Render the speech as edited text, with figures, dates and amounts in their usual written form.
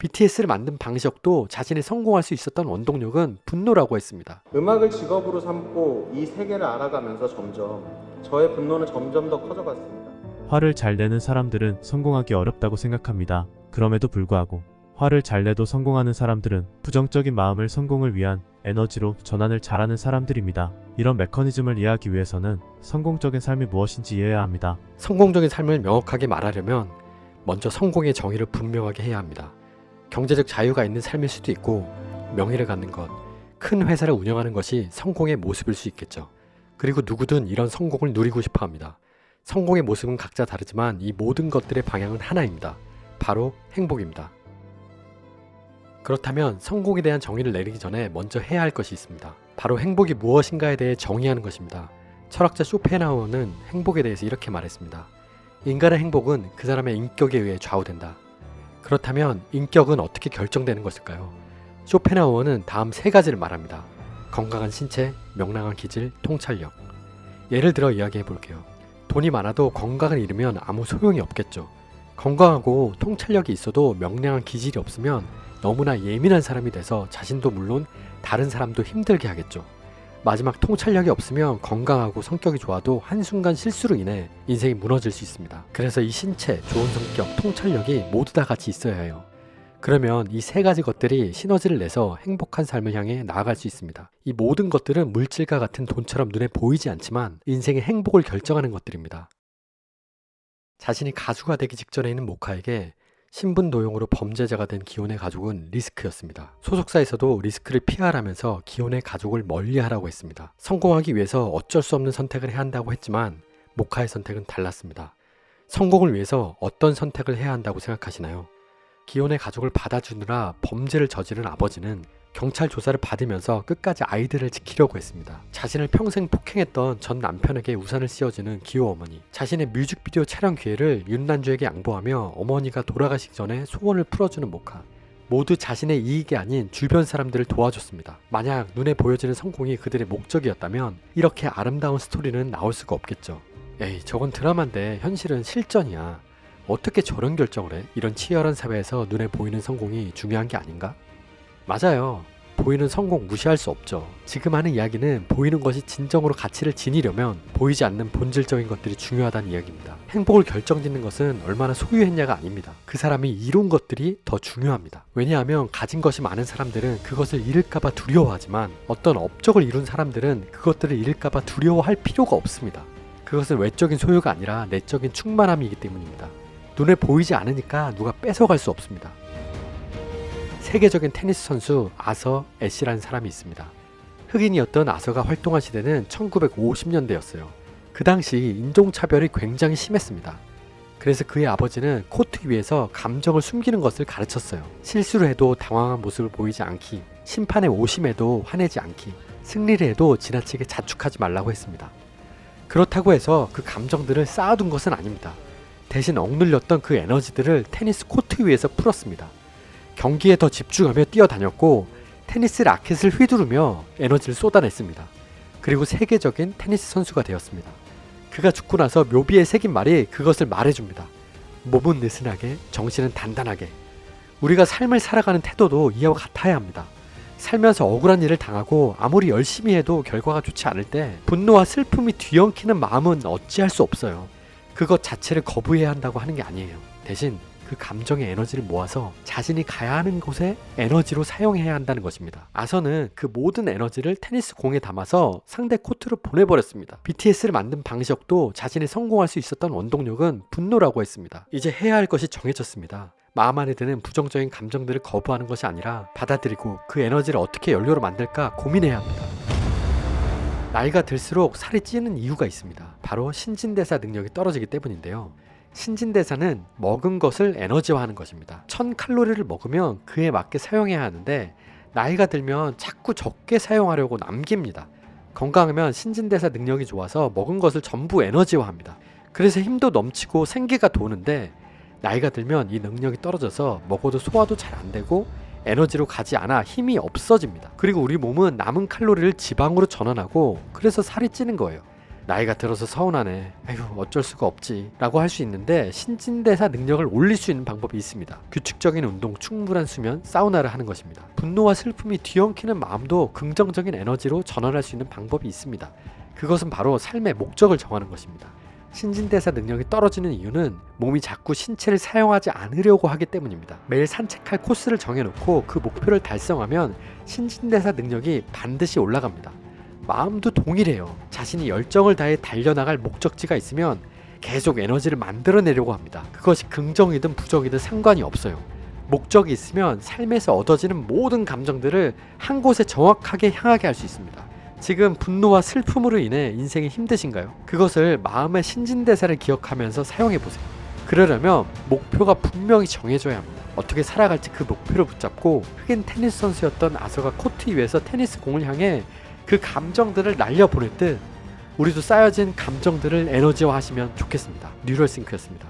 BTS를 만든 방시혁도 자신이 성공할 수 있었던 원동력은 분노라고 했습니다. 음악을 직업으로 삼고 이 세계를 알아가면서 점점 저의 분노는 점점 더 커져갔습니다. 화를 잘 내는 사람들은 성공하기 어렵다고 생각합니다. 그럼에도 불구하고 화를 잘 내도 성공하는 사람들은 부정적인 마음을 성공을 위한 에너지로 전환을 잘하는 사람들입니다. 이런 메커니즘을 이해하기 위해서는 성공적인 삶이 무엇인지 이해해야 합니다. 성공적인 삶을 명확하게 말하려면 먼저 성공의 정의를 분명하게 해야 합니다. 경제적 자유가 있는 삶일 수도 있고 명예를 갖는 것, 큰 회사를 운영하는 것이 성공의 모습일 수 있겠죠. 그리고 누구든 이런 성공을 누리고 싶어 합니다. 성공의 모습은 각자 다르지만 이 모든 것들의 방향은 하나입니다. 바로 행복입니다. 그렇다면 성공에 대한 정의를 내리기 전에 먼저 해야 할 것이 있습니다. 바로 행복이 무엇인가에 대해 정의하는 것입니다. 철학자 쇼펜하우어는 행복에 대해서 이렇게 말했습니다. 인간의 행복은 그 사람의 인격에 의해 좌우된다. 그렇다면 인격은 어떻게 결정되는 것일까요? 쇼펜하우어는 다음 세 가지를 말합니다. 건강한 신체, 명랑한 기질, 통찰력. 예를 들어 이야기해 볼게요. 돈이 많아도 건강을 잃으면 아무 소용이 없겠죠. 건강하고 통찰력이 있어도 명랑한 기질이 없으면 너무나 예민한 사람이 돼서 자신도 물론 다른 사람도 힘들게 하겠죠. 마지막 통찰력이 없으면 건강하고 성격이 좋아도 한순간 실수로 인해 인생이 무너질 수 있습니다. 그래서 이 신체, 좋은 성격, 통찰력이 모두 다 같이 있어야 해요. 그러면 이 세 가지 것들이 시너지를 내서 행복한 삶을 향해 나아갈 수 있습니다. 이 모든 것들은 물질과 같은 돈처럼 눈에 보이지 않지만 인생의 행복을 결정하는 것들입니다. 자신이 가수가 되기 직전에 있는 모카에게 신분 도용으로 범죄자가 된 기혼의 가족은 리스크였습니다. 소속사에서도 리스크를 피하라면서 기혼의 가족을 멀리하라고 했습니다. 성공하기 위해서 어쩔 수 없는 선택을 해야 한다고 했지만 모카의 선택은 달랐습니다. 성공을 위해서 어떤 선택을 해야 한다고 생각하시나요? 기혼의 가족을 받아주느라 범죄를 저지른 아버지는 경찰 조사를 받으면서 끝까지 아이들을 지키려고 했습니다. 자신을 평생 폭행했던 전 남편에게 우산을 씌워주는 기호 어머니, 자신의 뮤직비디오 촬영 기회를 윤난주에게 양보하며 어머니가 돌아가시기 전에 소원을 풀어주는 모카, 모두 자신의 이익이 아닌 주변 사람들을 도와줬습니다. 만약 눈에 보여지는 성공이 그들의 목적이었다면 이렇게 아름다운 스토리는 나올 수가 없겠죠. 에이, 저건 드라마인데 현실은 실전이야. 어떻게 저런 결정을 해? 이런 치열한 사회에서 눈에 보이는 성공이 중요한 게 아닌가? 맞아요. 보이는 성공 무시할 수 없죠. 지금 하는 이야기는 보이는 것이 진정으로 가치를 지니려면 보이지 않는 본질적인 것들이 중요하다는 이야기입니다. 행복을 결정짓는 것은 얼마나 소유했냐가 아닙니다. 그 사람이 이룬 것들이 더 중요합니다. 왜냐하면 가진 것이 많은 사람들은 그것을 잃을까봐 두려워하지만 어떤 업적을 이룬 사람들은 그것들을 잃을까봐 두려워할 필요가 없습니다. 그것은 외적인 소유가 아니라 내적인 충만함이기 때문입니다. 눈에 보이지 않으니까 누가 뺏어갈 수 없습니다. 세계적인 테니스 선수 아서 애쉬라는 사람이 있습니다. 흑인이었던 아서가 활동한 시대는 1950년대였어요. 그 당시 인종차별이 굉장히 심했습니다. 그래서 그의 아버지는 코트 위에서 감정을 숨기는 것을 가르쳤어요. 실수를 해도 당황한 모습을 보이지 않기, 심판의 오심에도 화내지 않기, 승리를 해도 지나치게 자축하지 말라고 했습니다. 그렇다고 해서 그 감정들을 쌓아둔 것은 아닙니다. 대신 억눌렸던 그 에너지들을 테니스 코트 위에서 풀었습니다. 경기에 더 집중하며 뛰어다녔고 테니스 라켓을 휘두르며 에너지를 쏟아냈습니다. 그리고 세계적인 테니스 선수가 되었습니다. 그가 죽고 나서 묘비에 새긴 말이 그것을 말해줍니다. 몸은 느슨하게, 정신은 단단하게. 우리가 삶을 살아가는 태도도 이와 같아야 합니다. 살면서 억울한 일을 당하고 아무리 열심히 해도 결과가 좋지 않을 때 분노와 슬픔이 뒤엉키는 마음은 어찌할 수 없어요. 그것 자체를 거부해야 한다고 하는 게 아니에요. 대신 그 감정의 에너지를 모아서 자신이 가야 하는 곳에 에너지로 사용해야 한다는 것입니다. 아서는 그 모든 에너지를 테니스 공에 담아서 상대 코트로 보내버렸습니다. BTS를 만든 방시혁도 자신이 성공할 수 있었던 원동력은 분노라고 했습니다. 이제 해야 할 것이 정해졌습니다. 마음 안에 드는 부정적인 감정들을 거부하는 것이 아니라 받아들이고 그 에너지를 어떻게 연료로 만들까 고민해야 합니다. 나이가 들수록 살이 찌는 이유가 있습니다. 바로 신진대사 능력이 떨어지기 때문인데요. 신진대사는 먹은 것을 에너지화하는 것입니다. 1000칼로리를 먹으면 그에 맞게 사용해야 하는데 나이가 들면 자꾸 적게 사용하려고 남깁니다. 건강하면 신진대사 능력이 좋아서 먹은 것을 전부 에너지화합니다. 그래서 힘도 넘치고 생기가 도는데 나이가 들면 이 능력이 떨어져서 먹어도 소화도 잘 안 되고 에너지로 가지 않아 힘이 없어집니다. 그리고 우리 몸은 남은 칼로리를 지방으로 전환하고 그래서 살이 찌는 거예요. 나이가 들어서 서운하네. 아휴 어쩔 수가 없지 라고 할 수 있는데 신진대사 능력을 올릴 수 있는 방법이 있습니다. 규칙적인 운동, 충분한 수면, 사우나를 하는 것입니다. 분노와 슬픔이 뒤엉키는 마음도 긍정적인 에너지로 전환할 수 있는 방법이 있습니다. 그것은 바로 삶의 목적을 정하는 것입니다. 신진대사 능력이 떨어지는 이유는 몸이 자꾸 신체를 사용하지 않으려고 하기 때문입니다. 매일 산책할 코스를 정해놓고 그 목표를 달성하면 신진대사 능력이 반드시 올라갑니다. 마음도 동일해요. 자신이 열정을 다해 달려나갈 목적지가 있으면 계속 에너지를 만들어내려고 합니다. 그것이 긍정이든 부정이든 상관이 없어요. 목적이 있으면 삶에서 얻어지는 모든 감정들을 한 곳에 정확하게 향하게 할 수 있습니다. 지금 분노와 슬픔으로 인해 인생이 힘드신가요? 그것을 마음의 신진대사를 기억하면서 사용해보세요. 그러려면 목표가 분명히 정해져야 합니다. 어떻게 살아갈지 그 목표를 붙잡고 흑인 테니스 선수였던 아서가 코트 위에서 테니스 공을 향해 그 감정들을 날려보낼 듯 우리도 쌓여진 감정들을 에너지화하시면 좋겠습니다. 뉴럴싱크였습니다.